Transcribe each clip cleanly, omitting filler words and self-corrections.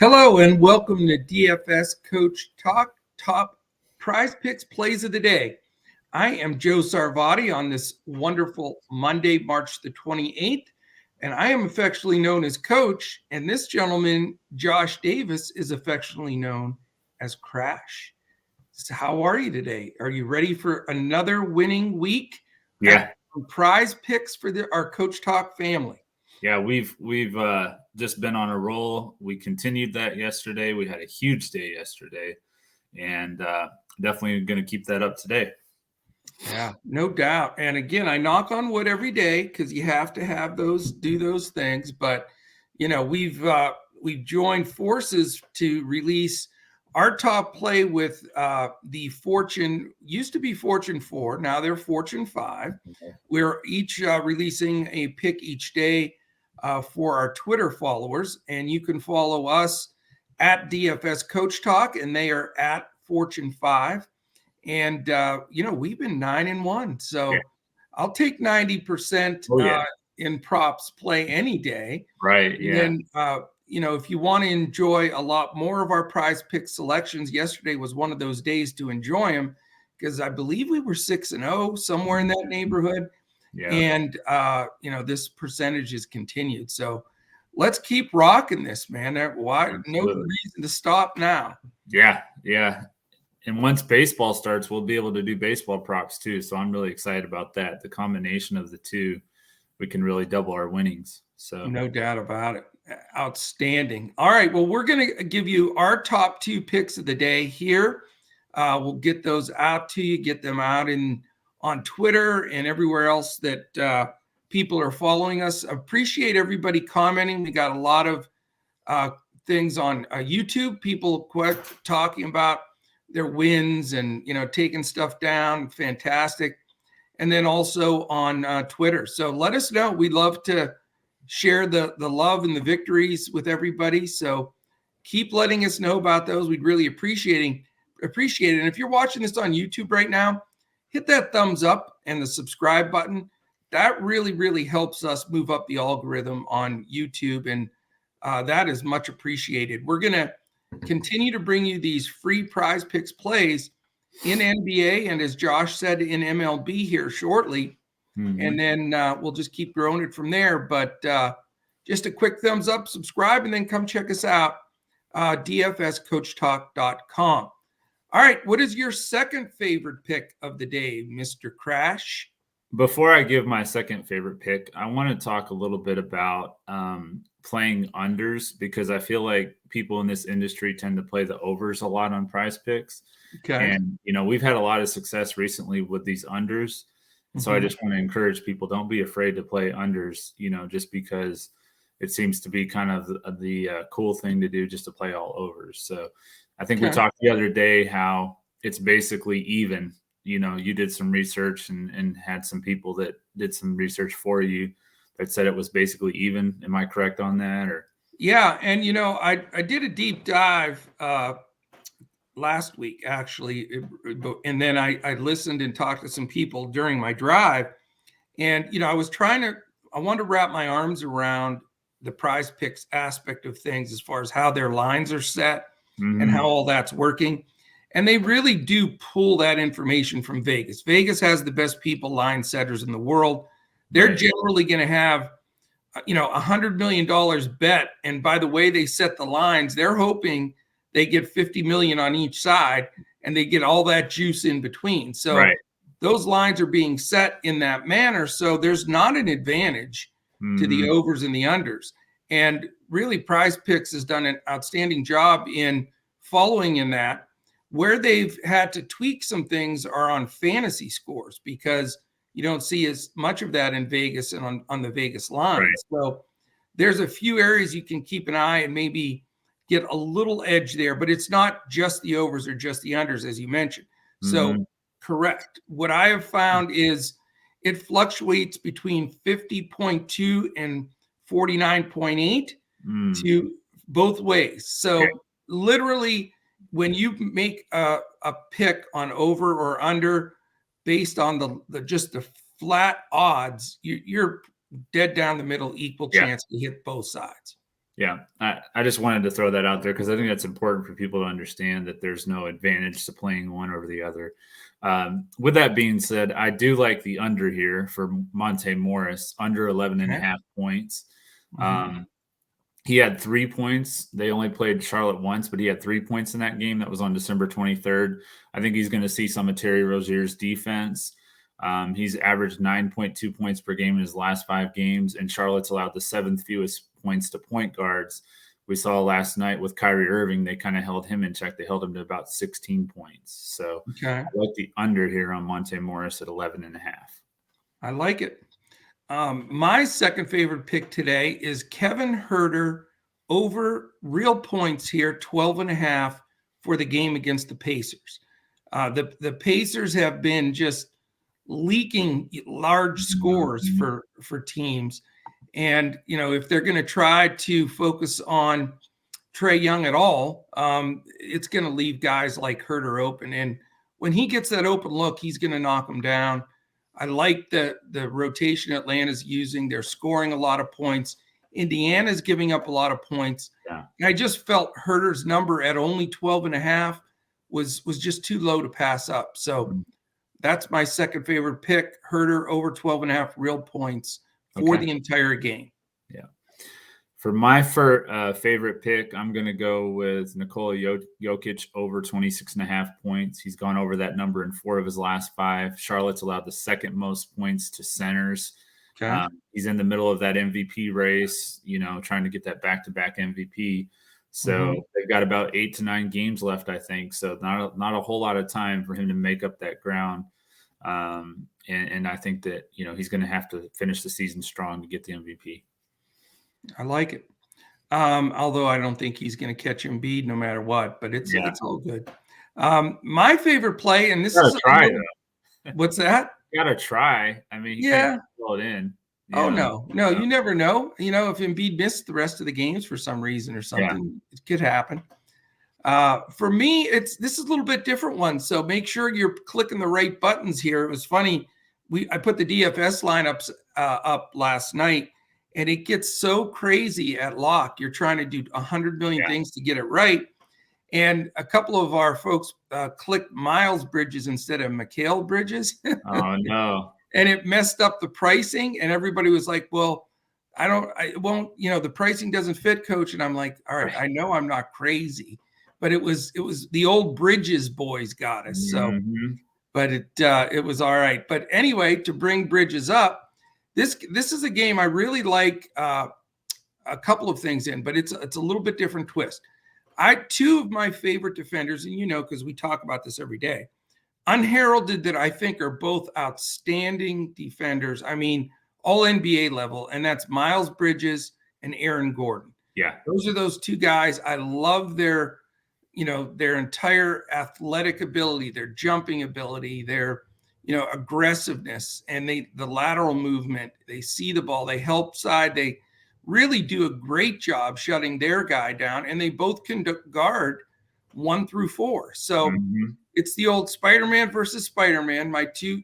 Hello and welcome to DFS Coach Talk, top prize picks plays of the day. I am Joe Sarvati on this wonderful Monday, March the 28th, and I am affectionately known as Coach, and this gentleman, Josh Davis, is affectionately known as Crash. So how are you today? Are you ready for another winning week? Yeah. Prize picks for our Coach Talk family. Yeah, we've just been on a roll. We continued that yesterday. We had a huge day yesterday, and definitely going to keep that up today. Yeah, no doubt. And again, I knock on wood every day because you have to have do those things. But you know, we've joined forces to release our top play with the Fortune, used to be Fortune 4, now they're Fortune 5. Okay. We're each releasing a pick each day for our Twitter followers, and you can follow us at DFS Coach Talk, and they are at Fortune 5. And we've been 9-1, so yeah. I'll take 90% in props play any day. Right. Yeah. And if you want to enjoy a lot more of our prize pick selections, yesterday was one of those days to enjoy them because I believe we were 6-0 somewhere in that neighborhood. Yeah. And this percentage is continued. So let's keep rocking this, man. Why? No reason to stop now. Yeah. Yeah. And once baseball starts, we'll be able to do baseball props too. So I'm really excited about that. The combination of the two, we can really double our winnings. So no doubt about it. Outstanding. All right. Well, we're going to give you our top 2 picks of the day here. We'll get those out to you, get them out on Twitter and everywhere else that people are following us. Appreciate everybody commenting. We got a lot of things on YouTube, people talking about their wins and, taking stuff down. Fantastic. And then also on Twitter. So let us know. We'd love to share the love and the victories with everybody. So keep letting us know about those. We'd really appreciate it. And if you're watching this on YouTube right now, hit that thumbs up and the subscribe button. That really, really helps us move up the algorithm on YouTube. And that is much appreciated. We're going to continue to bring you these free prize picks plays in NBA and, as Josh said, in MLB here shortly. Mm-hmm. And then we'll just keep growing it from there. But just a quick thumbs up, subscribe, and then come check us out, dfscoachtalk.com. All right, what is your second favorite pick of the day, Mr. Crash? Before I give my second favorite pick, I want to talk a little bit about playing unders, because I feel like people in this industry tend to play the overs a lot on prize picks. Okay. And, we've had a lot of success recently with these unders. And so I just want to encourage people, don't be afraid to play unders, just because it seems to be kind of the cool thing to do, just to play all overs. So I think we talked the other day how it's basically even. You did some research and had some people that did some research for you that said it was basically even. Am I correct on that? Or yeah, and I did a deep dive last week actually, and then I listened and talked to some people during my drive, and I wanted to wrap my arms around the prize picks aspect of things as far as how their lines are set and how all that's working. And they really do pull that information from Vegas. Vegas has the best people line setters in the world. They're generally going to have, $100 million bet. And by the way they set the lines, they're hoping they get 50 million on each side and they get all that juice in between. So those lines are being set in that manner. So there's not an advantage to the overs and the unders. And really, Prize Picks has done an outstanding job in following in that. Where they've had to tweak some things are on fantasy scores, because you don't see as much of that in Vegas and on the Vegas lines. Right. So there's a few areas you can keep an eye and maybe get a little edge there, but it's not just the overs or just the unders, as you mentioned. So correct. What I have found is it fluctuates between 50.2 and 49.8 to both ways. So literally, when you make a pick on over or under based on the flat odds, you're dead down the middle, equal chance to hit both sides. Yeah, I just wanted to throw that out there because I think that's important for people to understand that there's no advantage to playing one over the other. With that being said, I do like the under here for Monte Morris, under 11 and a Okay. half points. Mhm. He had 3 points. They only played Charlotte once, but he had 3 points in that game. That was on December 23rd. I think he's going to see some of Terry Rozier's defense. He's averaged 9.2 points per game in his last 5 games, and Charlotte's allowed the 7th fewest points to point guards. We saw last night with Kyrie Irving, they kind of held him in check. They held him to about 16 points. So Okay. I like the under here on Monte Morris at 11 and a half. I like it. My second favorite pick today is Kevin Huerter over real points here, 12 and a half for the game against the Pacers. The Pacers have been just leaking large scores for teams. And, if they're going to try to focus on Trae Young at all, it's going to leave guys like Huerter open. And when he gets that open look, he's going to knock them down. I like the rotation Atlanta's using. They're scoring a lot of points. Indiana's giving up a lot of points. Yeah. I just felt Huerter's number at only 12 and a half was just too low to pass up. So that's my second favorite pick, Huerter over 12 and a half real points for the entire game. Yeah. For my favorite pick, I'm going to go with Nikola Jokic over 26 and a half points. He's gone over that number in 4 of his last 5. Charlotte's allowed the second most points to centers. Okay. He's in the middle of that MVP race, trying to get that back-to-back MVP. So they've got about 8 to 9 games left, I think. So not a whole lot of time for him to make up that ground. And I think that, he's going to have to finish the season strong to get the MVP. I like it. Although I don't think he's going to catch Embiid no matter what, but it's all good. My favorite play, and this is try though. What's that? You gotta try. I mean, you can't fill it in. Oh no, you never know. If Embiid missed the rest of the games for some reason or something, it could happen. For me, this is a little bit different one. So make sure you're clicking the right buttons here. It was funny. I put the DFS lineups up last night, and it gets so crazy at lock. You're trying to do 100 million things to get it right. And a couple of our folks clicked Miles Bridges instead of Mikal Bridges. Oh, no. And it messed up the pricing. And everybody was like, well, it won't, the pricing doesn't fit, coach. And I'm like, all right, I know I'm not crazy. But it was the old Bridges boys got us. So, but it was all right. But anyway, to bring Bridges up, this is a game I really like a couple of things in, but it's a little bit different twist. Two of my favorite defenders, and because we talk about this every day, unheralded, that I think are both outstanding defenders. I mean, all NBA level, and that's Miles Bridges and Aaron Gordon. Yeah, those are those two guys. I love their entire athletic ability, their jumping ability, their aggressiveness, and the lateral movement. They see the ball, they help side, they really do a great job shutting their guy down, and they both can guard 1 through 4. So it's the old Spider-Man versus Spider-Man. My two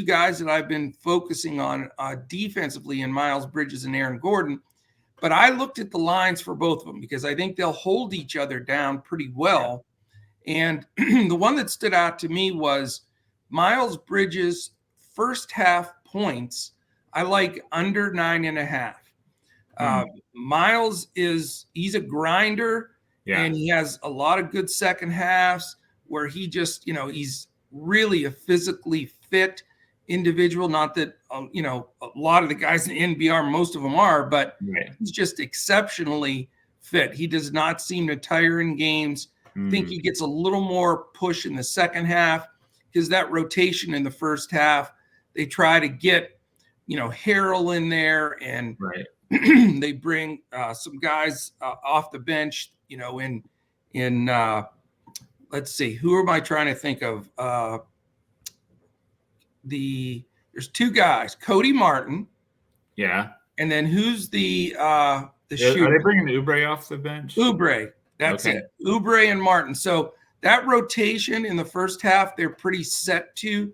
guys that I've been focusing on defensively in Miles Bridges and Aaron Gordon. But I looked at the lines for both of them because I think they'll hold each other down pretty well. And the one that stood out to me was Miles Bridges' first half points. I like under 9.5. Miles he's a grinder, and he has a lot of good second halves where he just, he's really a physically fit individual. Not that, a lot of the guys in the NBA, most of them are, but he's just exceptionally fit. He does not seem to tire in games. I think he gets a little more push in the second half because that rotation in the first half, they try to get, Harrell in there, and they bring some guys off the bench, in let's see, who am I trying to think of? There's 2 guys, Cody Martin. Yeah. And then who's the shooter? Are they bringing Oubre off the bench? Oubre. That's it. Oubre and Martin. So that rotation in the first half, they're pretty set to.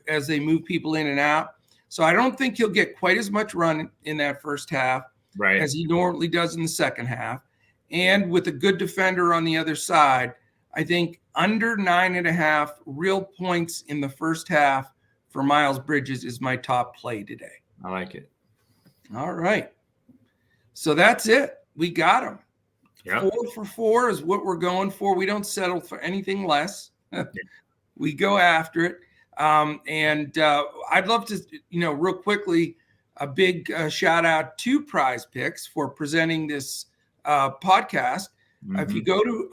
As they move people in and out. So I don't think he'll get quite as much run in that first half. right, as he normally does in the second half. And with a good defender on the other side, I think under 9.5 real points in the first half for Miles Bridges is my top play today. I like it. All right. So that's it. We got him. Yep. 4 for 4 is what we're going for. We don't settle for anything less. We go after it. And I'd love to, real quickly, a big shout out to Prizepicks for presenting this podcast. If you go to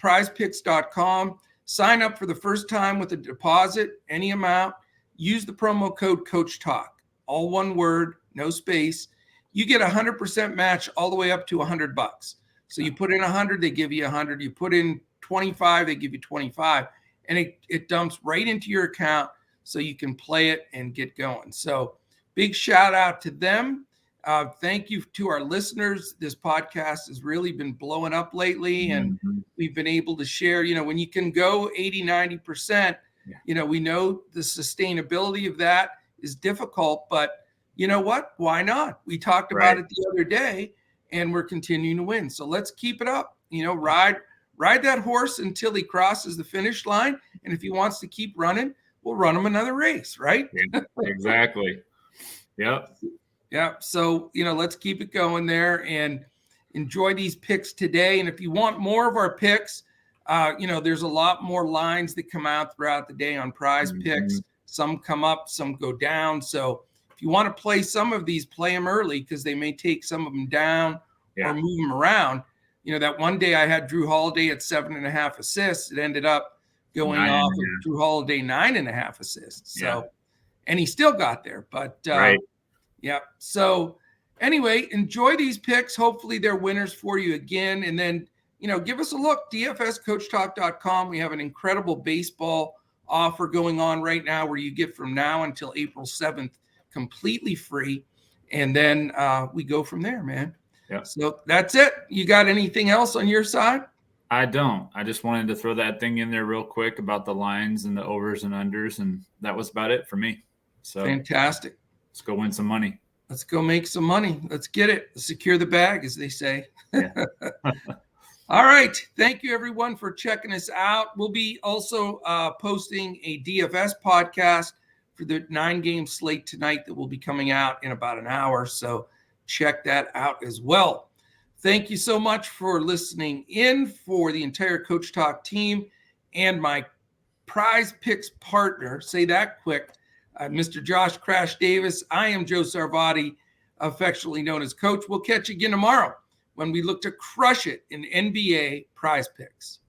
prizepicks.com, sign up for the first time with a deposit, any amount, use the promo code Coach Talk, all one word, no space. You get 100% match all the way up to $100. So you put in 100, they give you 100. You put in 25, they give you 25, and it dumps right into your account so you can play it and get going. So big shout out to them. Thank you to our listeners. This podcast has really been blowing up lately, and we've been able to share, when you can go 80, 90%, we know the sustainability of that is difficult, but you know what? Why not? We talked about it the other day, and we're continuing to win. So let's keep it up. Ride that horse until he crosses the finish line. And if he wants to keep running, we'll run him another race, right? Yeah, exactly. Yep. Yeah. So, let's keep it going there and enjoy these picks today. And if you want more of our picks, there's a lot more lines that come out throughout the day on Prizepicks. Some come up, some go down. So if you want to play some of these, play them early because they may take some of them down or move them around. That one day I had Drew Holiday at 7.5 assists. It ended up going off of Drew Holiday 9.5 assists. So, and he still got there, but yeah. So anyway, enjoy these picks. Hopefully they're winners for you again. And then, give us a look, dfscoachtalk.com. We have an incredible baseball offer going on right now where you get from now until April 7th completely free. And then we go from there, man. Yeah. So that's it. You got anything else on your side? I don't. I just wanted to throw that thing in there real quick about the lines and the overs and unders, and that was about it for me. So fantastic. Let's go win some money. Let's go make some money. Let's get it. Secure the bag, as they say. Yeah. All right. Thank you, everyone, for checking us out. We'll be also posting a DFS podcast for the 9-game slate tonight that will be coming out in about an hour. So check that out as well. Thank you so much for listening in. For the entire Coach Talk team and my Prizepicks partner, say that quick, Mr. Josh Crash Davis. I am Joe Sarvati, affectionately known as Coach. We'll catch you again tomorrow when we look to crush it in NBA Prizepicks.